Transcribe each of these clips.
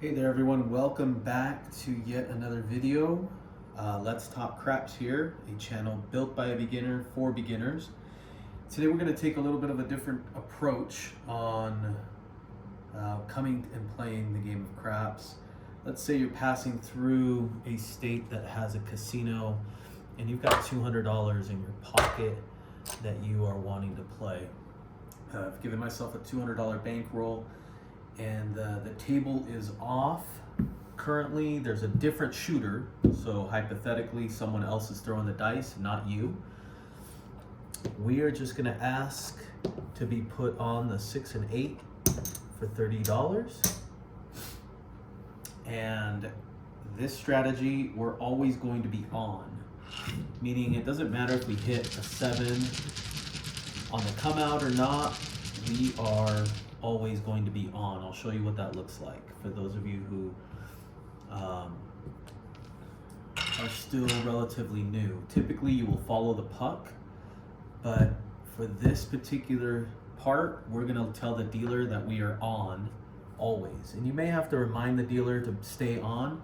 Hey there everyone, welcome back to yet another video. Let's Talk Craps here, a channel built by a beginner for beginners. Today we're going to take a little bit of a different approach on coming and playing the game of craps. Let's say you're passing through a state that has a casino and you've got $200 in your pocket that you are wanting to play. I've given myself a $200 bankroll. And the table is off. Currently, there's a different shooter, so hypothetically, someone else is throwing the dice, not you. We are just gonna ask to be put on the 6 and 8 for $30. And this strategy, we're always going to be on. Meaning it doesn't matter if we hit a 7 on the come out or not, we are always going to be on. I'll show you what that looks like for those of you who are still relatively new. Typically you will follow the puck, but for this particular part, we're going to tell the dealer that we are on always. And you may have to remind the dealer to stay on,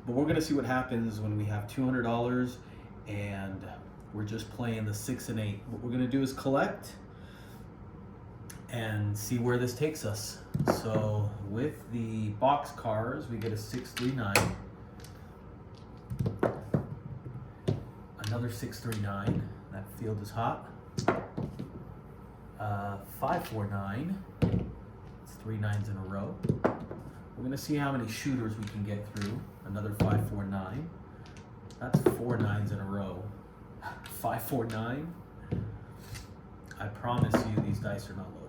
but we're going to see what happens when we have $200 and we're just playing the 6 and 8. What we're going to do is collect and see where this takes us. So with the box cars, we get a 639, another 639. That field is hot. 549. It's 3 9s in a row. We're gonna see how many shooters we can get through. Another 549. That's 4 9s in a row. 549. I promise you, these dice are not loaded.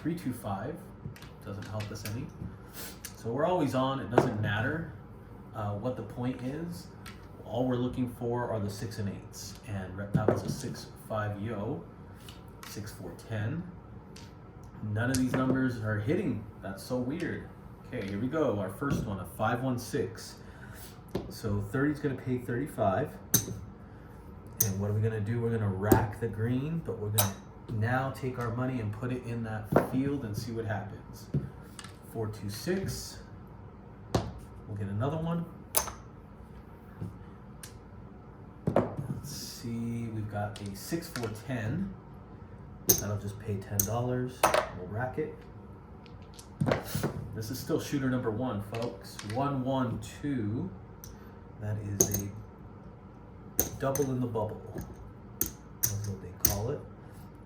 325 doesn't help us any. So we're always on. It doesn't matter what the point is. All we're looking for are the 6 and 8s. And right now it's a 6-5 yo, 6-4-10. None of these numbers are hitting. That's so weird. Okay, here we go. Our first one, a 5-1-6. So 30 is going to pay 35. And what are we going to do? We're going to rack the green, but we're going to now take our money and put it in that field and see what happens. 4-2-6. We'll get another one. Let's see, we've got a 6-4-10. That'll just pay $10. We'll rack it. This is still shooter number 1, folks. 1-1-2. That is a double in the bubble. That's what they call it.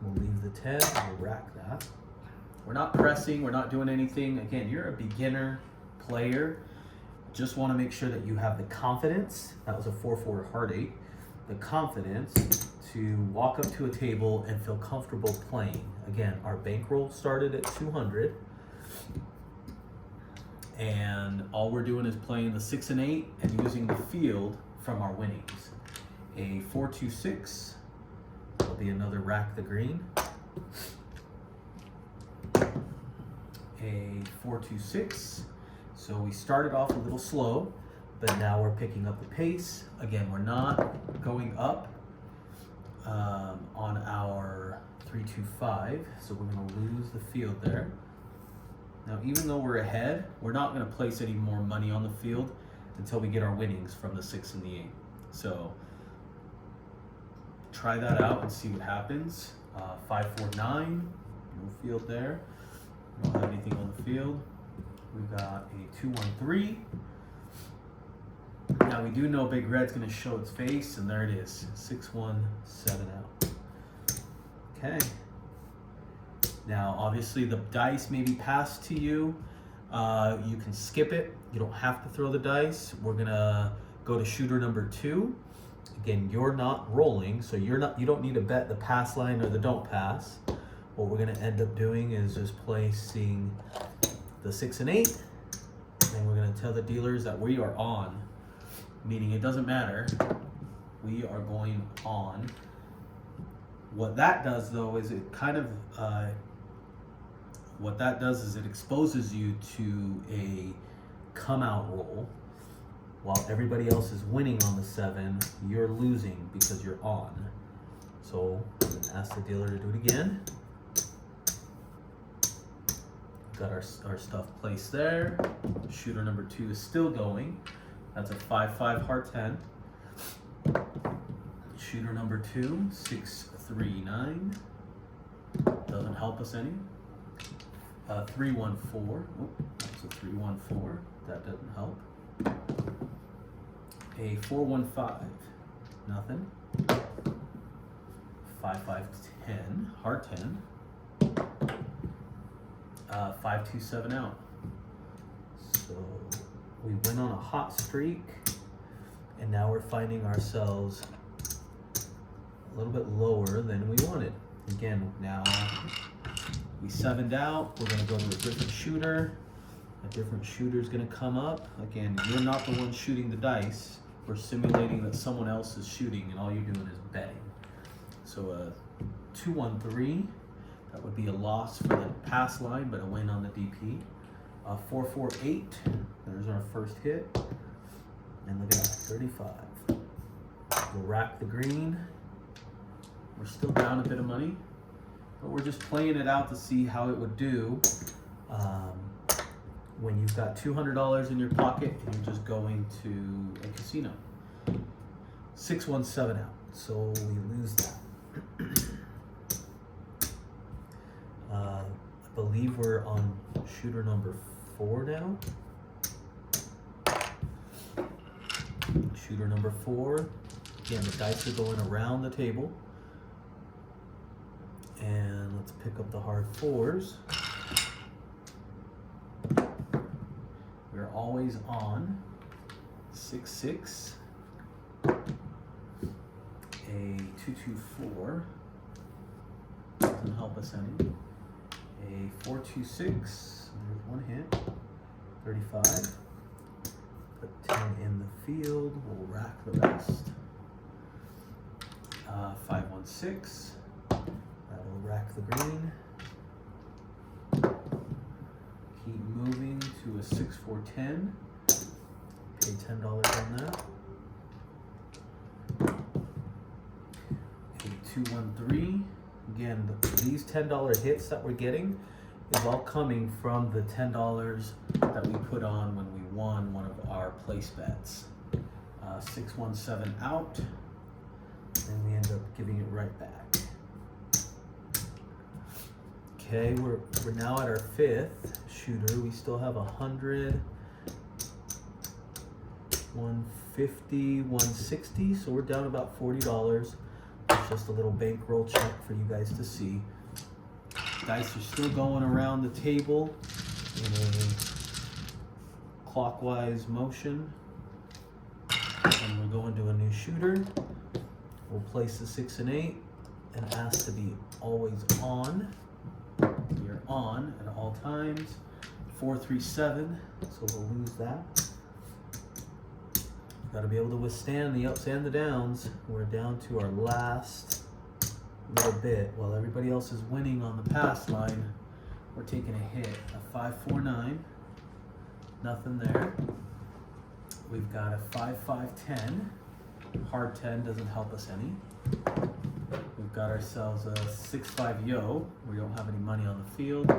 We'll leave the 10, we'll rack that. We're not pressing, we're not doing anything. Again, you're a beginner player. Just want to make sure that you have the confidence. That was a 4-4 hard 8. The confidence to walk up to a table and feel comfortable playing. Again, our bankroll started at 200. And all we're doing is playing the 6 and 8 and using the field from our winnings. A 4-2-6. Will be another rack the green. A 4-2-6. So we started off a little slow, but now we're picking up the pace. Again, we're not going up on our 3-2-5, so we're going to lose the field there. Now, even though we're ahead, we're not going to place any more money on the field until we get our winnings from the 6 and the 8. So try that out and see what happens. 5-4-9, no field there. We don't have anything on the field. We've got a 2-1-3. Now we do know Big Red's going to show its face, and there it is. 6-1-7 out. Okay. Now, obviously, the dice may be passed to you. You can skip it. You don't have to throw the dice. We're going to go to shooter number 2. Again, you're not rolling, so you don't need to bet the pass line or the don't pass. What we're going to end up doing is just placing the 6 and 8, and we're going to tell the dealers that we are on, meaning it doesn't matter. We are going on. What that does, though, is it kind of it exposes you to a come out roll. While everybody else is winning on the 7, you're losing because you're on. So I'm going to ask the dealer to do it again. got our stuff placed there. Shooter number 2 is still going. That's a 5-5 heart 10. Shooter number 2, 6-3-9. Doesn't help us any. 3-1-4. Oh, that's a 3-1-4. That doesn't help. A 4-1-5. Nothing. 5-5-10. Heart 10. 5-2-7 out. So we went on a hot streak, and now we're finding ourselves a little bit lower than we wanted. Again, now we 7'd out. We're gonna go to a different shooter. A different shooter is gonna come up. Again, you're not the one shooting the dice. We're simulating that someone else is shooting, and all you're doing is betting. So a 2-1-3. That would be a loss for the pass line, but a win on the DP. 4-4-8. There's our first hit. And look at that, 35. We'll rack the green. We're still down a bit of money, but we're just playing it out to see how it would do when you've got $200 in your pocket and you're just going to a casino. 6-1-7 out, so we lose that. I believe we're on shooter number 4 now. Shooter number 4. Again, the dice are going around the table. And let's pick up the hard 4s. We're always on 6-6. A 2-2-4. Doesn't help us any. A 4-2-6. There's one hit. 35. Put 10 in the field. We'll rack the rest. 5-1-6. That'll rack the green. Keep moving to a 6-4-10. Pay $10 on that. A 2-1-3. Again, these $10 hits that we're getting is all coming from the $10 that we put on when we won one of our place bets. 6-1-7 out. And we end up giving it right back. Okay, we're now at our 5th shooter. We still have 100, 150, 160. So we're down about $40. It's just a little bankroll check for you guys to see. Dice are still going around the table in a clockwise motion. And we're going to a new shooter. We'll place the 6 and 8 and ask to be always on. You're on at all times. 4-3-7, so we'll lose that. Got to be able to withstand the ups and the downs. We're down to our last little bit. While everybody else is winning on the pass line, we're taking a hit. A 5-4-9, nothing there. We've got a 5-5-10. Hard 10 doesn't help us any. We've got ourselves a 6-5 yo. We don't have any money on the field.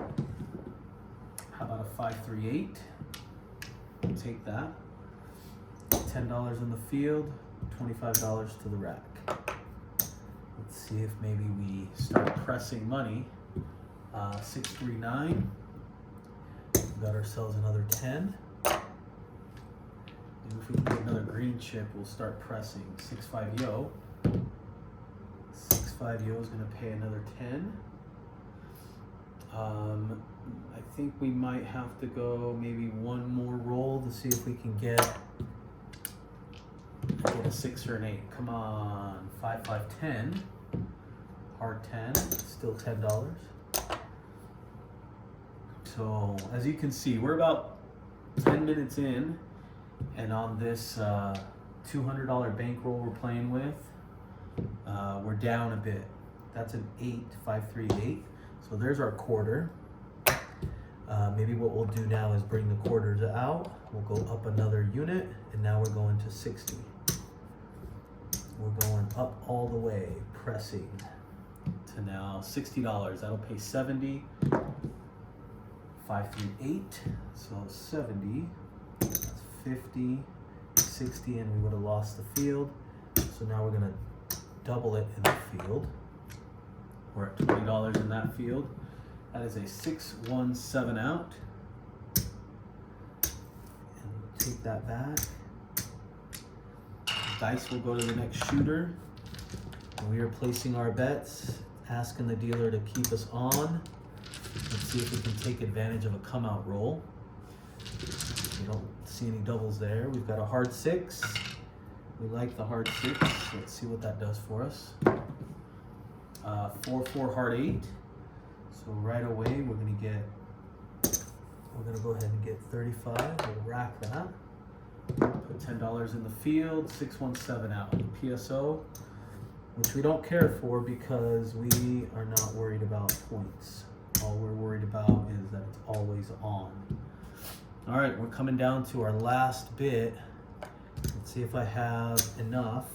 How about a 5-3-8? We'll take that. $10 in the field, $25 to the rack. Let's see if maybe we start pressing money. 6-3-9. We've got ourselves another 10. And if we can get another green chip, we'll start pressing. 6-5 yo. 6-5 yo is going to pay another 10. I think we might have to go maybe one more roll to see if we can get a 6 or an 8. Come on. 5-5-10. Hard 10. Still $10. So as you can see, we're about 10 minutes in, and on this $200 bankroll we're playing with, we're down a bit. That's an 8, 5-3-8. So there's our quarter. Maybe what we'll do now is bring the quarters out. We'll go up another unit, and now we're going to 60. We're going up all the way, pressing to now $60. That'll pay 70. 538, so 70, that's 50, 60, and we would have lost the field. So now we're gonna double it in the field. We're at $20 in that field. That is a 617 out. And we'll take that back. Dice will go to the next shooter. And we are placing our bets, asking the dealer to keep us on. Let's see if we can take advantage of a come out roll. We don't see any doubles there. We've got a hard 6. We like the hard 6. Let's see what that does for us. 4-4 hard 8. So right away we're gonna go ahead and get 35. We'll rack that. Put $10 in the field. 617 out. PSO, which we don't care for because we are not worried about points. All we're worried about is that it's always on. All right, we're coming down to our last bit. Let's see if I have enough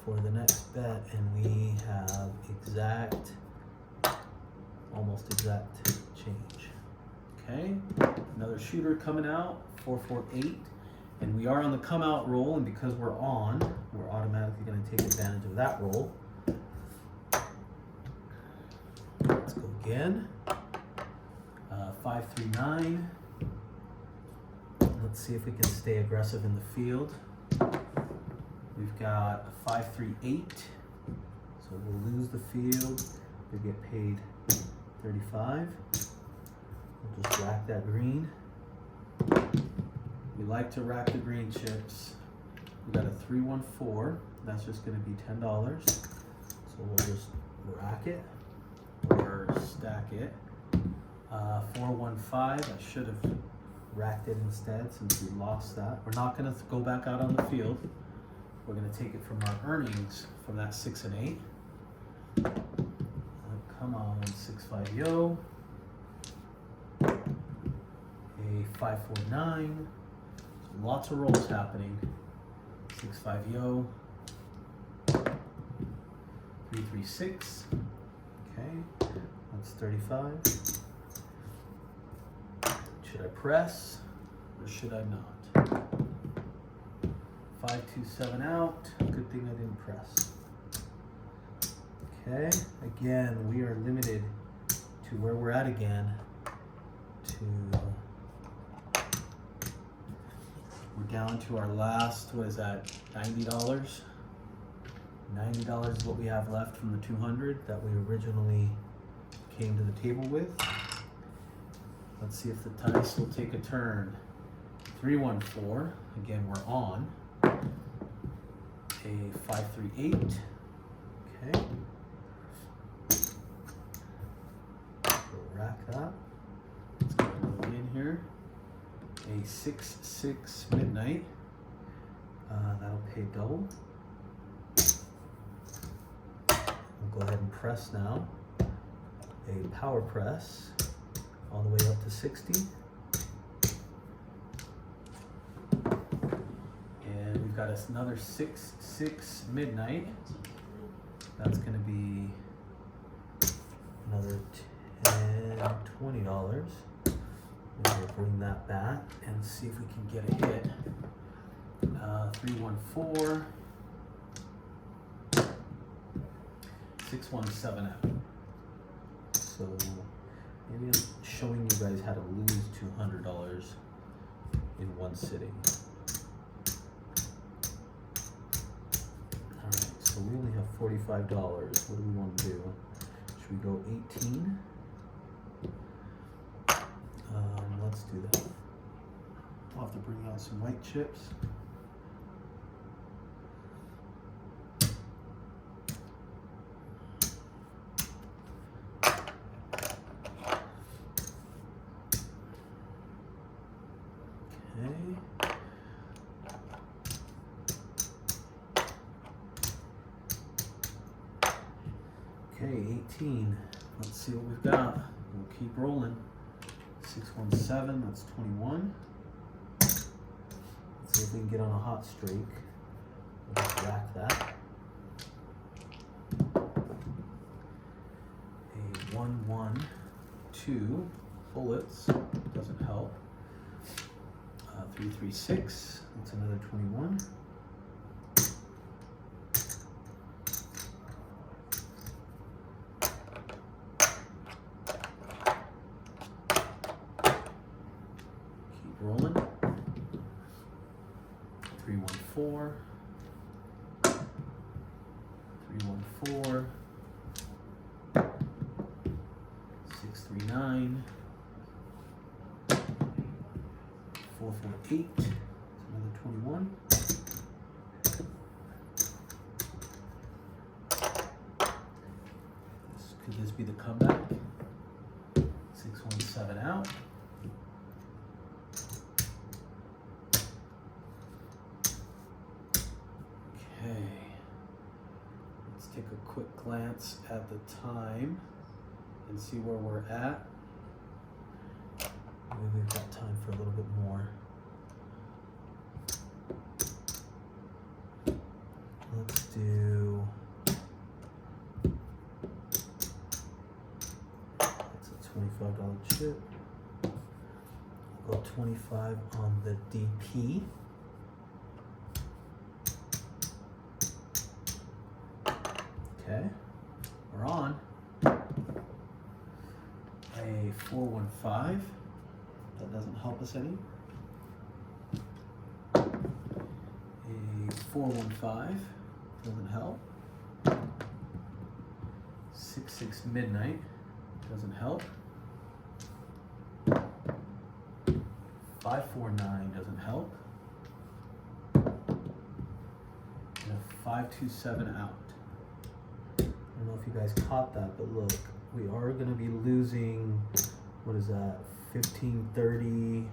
for the next bet, and we have almost exact change. Okay, another shooter coming out, 448, and we are on the come out roll, and because we're on, we're automatically going to take advantage of that roll. Let's go again. 539. Let's see if we can stay aggressive in the field. We've got a 538, so we'll lose the field. We get paid 35. We'll just rack that green. We like to rack the green chips. We got a 314. That's just going to be $10. So we'll just rack it or stack it. 415. I should have racked it instead since we lost that. We're not going to go back out on the field. We're going to take it from our earnings from that 6 and 8. Come on, 6-5 yo. A 549. Lots of rolls happening. 6-5 yo. 336. Okay, that's 35. Should I press or should I not? 527 out. Good thing I didn't press. Okay, again, we are limited to where we're at again. We're down to our last, what is that, $90? $90 is what we have left from the 200 that we originally came to the table with. Let's see if the dice will take a turn. 314, again, we're on. A 538, okay. We'll rack that. Let's get another one in here. A 6-6 midnight. That'll pay double. We'll go ahead and press now. A power press all the way up to 60. And we've got another 6-6 midnight. That's going to be another $10, $20. We'll bring that back and see if we can get a hit. 314. 617 out. So maybe I'm showing you guys how to lose $200 in one sitting. Alright, so we only have $45. What do we want to do? Should we go 18? Let's do that. I'll have to bring out some white chips. Okay, 18. Let's see what we've got. We'll keep rolling. 617, that's 21. Let's see if we can get on a hot streak. We'll just rack that. A 1, 1, 2 bullets, doesn't help. 3, 3, 6, that's another 21. Keep rolling. 3, 1, 4. 3, 1, 4. 6, 3, 9. 4, 4, 8. That's another 21. Could this be the comeback? 6, 1, 7 out. Okay. Let's take a quick glance at the time and see where we're at. Maybe we've got time for a little bit more. Let's do, that's a $25 chip. We'll go 25 on the DP. Okay, we're on. A 415. That doesn't help us any. A 415 doesn't help. 6, 6 midnight doesn't help. 5, 4, 9 doesn't help. And a 5, 2, 7 out. I don't know if you guys caught that, but look, we are going to be losing, what is that, 15, 30,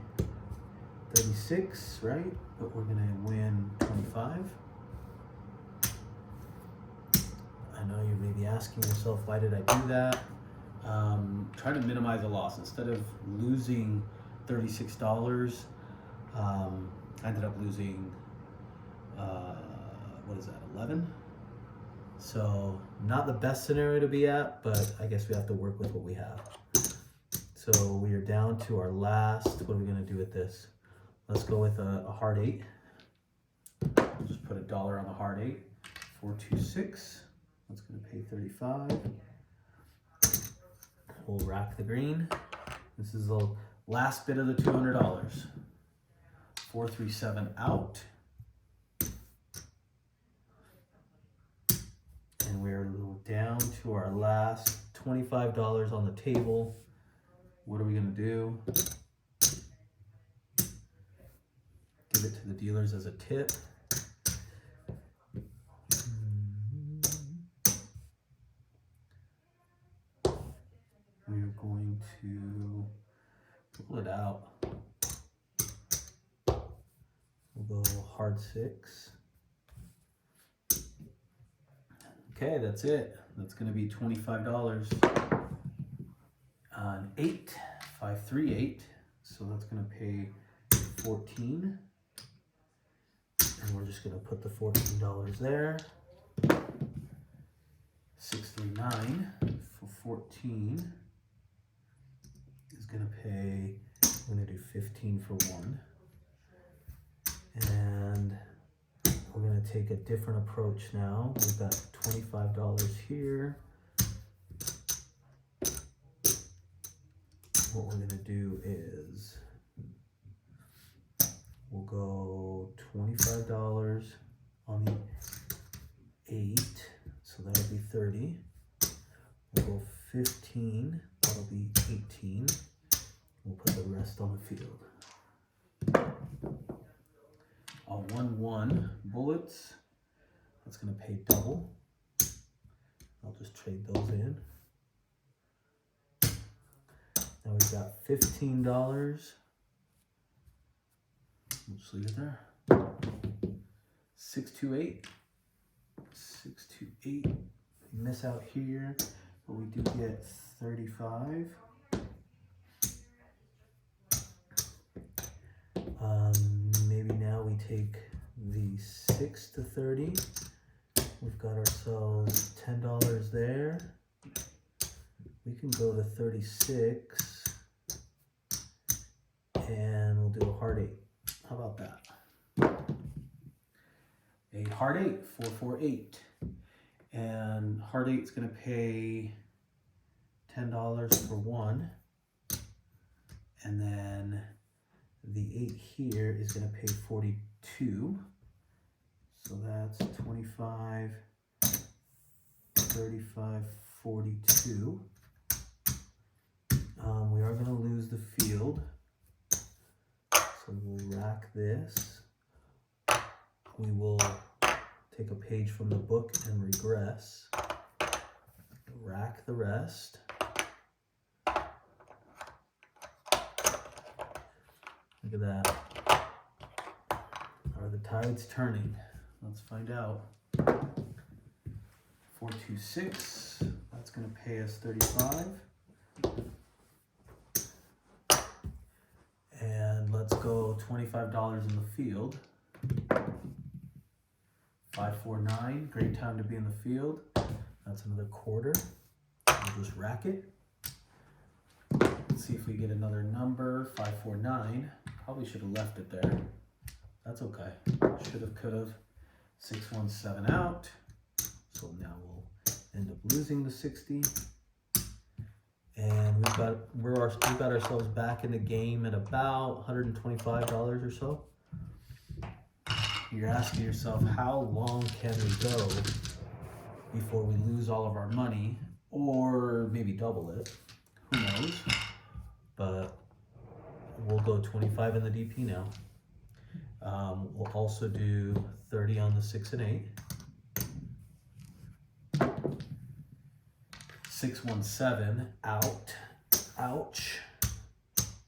36, right? But we're going to win 25. I know you may be asking yourself, why did I do that? Trying to minimize the loss. Instead of losing $36, I ended up losing, what is that, 11? So not the best scenario to be at, but I guess we have to work with what we have. So we are down to our last, what are we gonna do with this? Let's go with a hard 8. We'll just put $1 on the hard 8. 426, that's gonna pay 35. We'll rack the green. This is the last bit of the $200. 437 out. And we're down to our last $25 on the table. What are we gonna do? Give it to the dealers as a tip. We're going to pull it out. We'll go hard 6. Okay, that's it. That's gonna be $25. An 8, 5, 3, 8. So that's gonna pay 14. And we're just gonna put the $14 there. 6, 3, 9 for 14 is gonna pay, I'm gonna do 15 for 1. And we're gonna take a different approach now. We've got $25 here. What we're gonna do is we'll go $25 on the 8, so that'll be 30. We'll go 15, that'll be 18. We'll put the rest on the field. A 1, 1 bullets, that's gonna pay double. I'll just trade those in. Now we've got $15. We'll just leave it there. 6, 2, 8. 6, 2, 8. We miss out here, but we do get 35. Maybe now we take the 6 to 30. We've got ourselves $10 there. We can go to 36 and we'll do a hard 8. How about that? A hard 8, 448. And hard 8 is going to pay $10 for 1. And then the 8 here is going to pay 42. So that's 25, 35, 42. We are going to lose the field. So we'll rack this. We will take a page from the book and regress. Rack the rest. Look at that. Are the tides turning? Let's find out. 426. That's going to pay us 35. And let's go $25 in the field. 549. Great time to be in the field. That's another quarter. We'll just rack it. Let's see if we get another number. 549. Probably should have left it there. That's okay. Should have, could have. 617 out. So now we'll end up losing the 60. And we've got ourselves back in the game at about $125 or so. You're asking yourself, how long can we go before we lose all of our money, or maybe double it? Who knows? But we'll go 25 in the DP now. We'll also do 30 on the 6 and 8. 617 out. Ouch.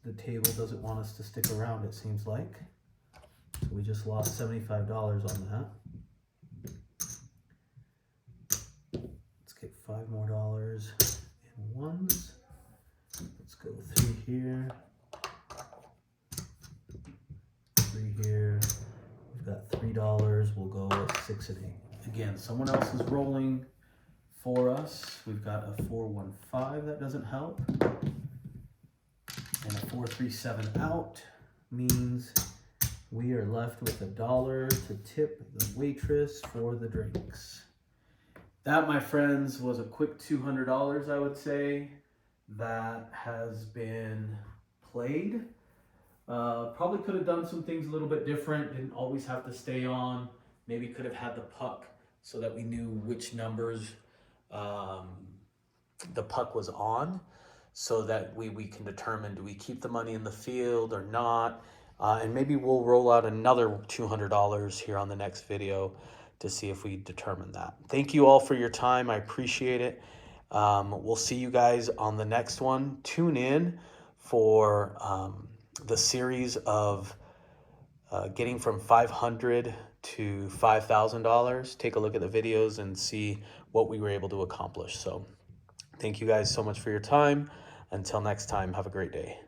The table doesn't want us to stick around, it seems like. So we just lost $75 on that. Let's get $5 more in ones. Let's go 3 here. 3 here. We've got $3. We'll go with 6 and 8. Again, someone else is rolling for us. We've got a 415, that doesn't help. And a 437 out means we are left with $1 to tip the waitress for the drinks. That, my friends, was a quick $200, I would say, that has been played. Probably could have done some things a little bit different. Didn't always have to stay on. Maybe could have had the puck so that we knew which numbers the puck was on, so that we can determine, do we keep the money in the field or not? And maybe we'll roll out another $200 here on the next video to see if we determine that. Thank you all for your time. I appreciate it. We'll see you guys on the next one. Tune in for the series of getting from $500 to $5,000. Take a look at the videos and see what we were able to accomplish. So thank you guys so much for your time. Until next time, have a great day.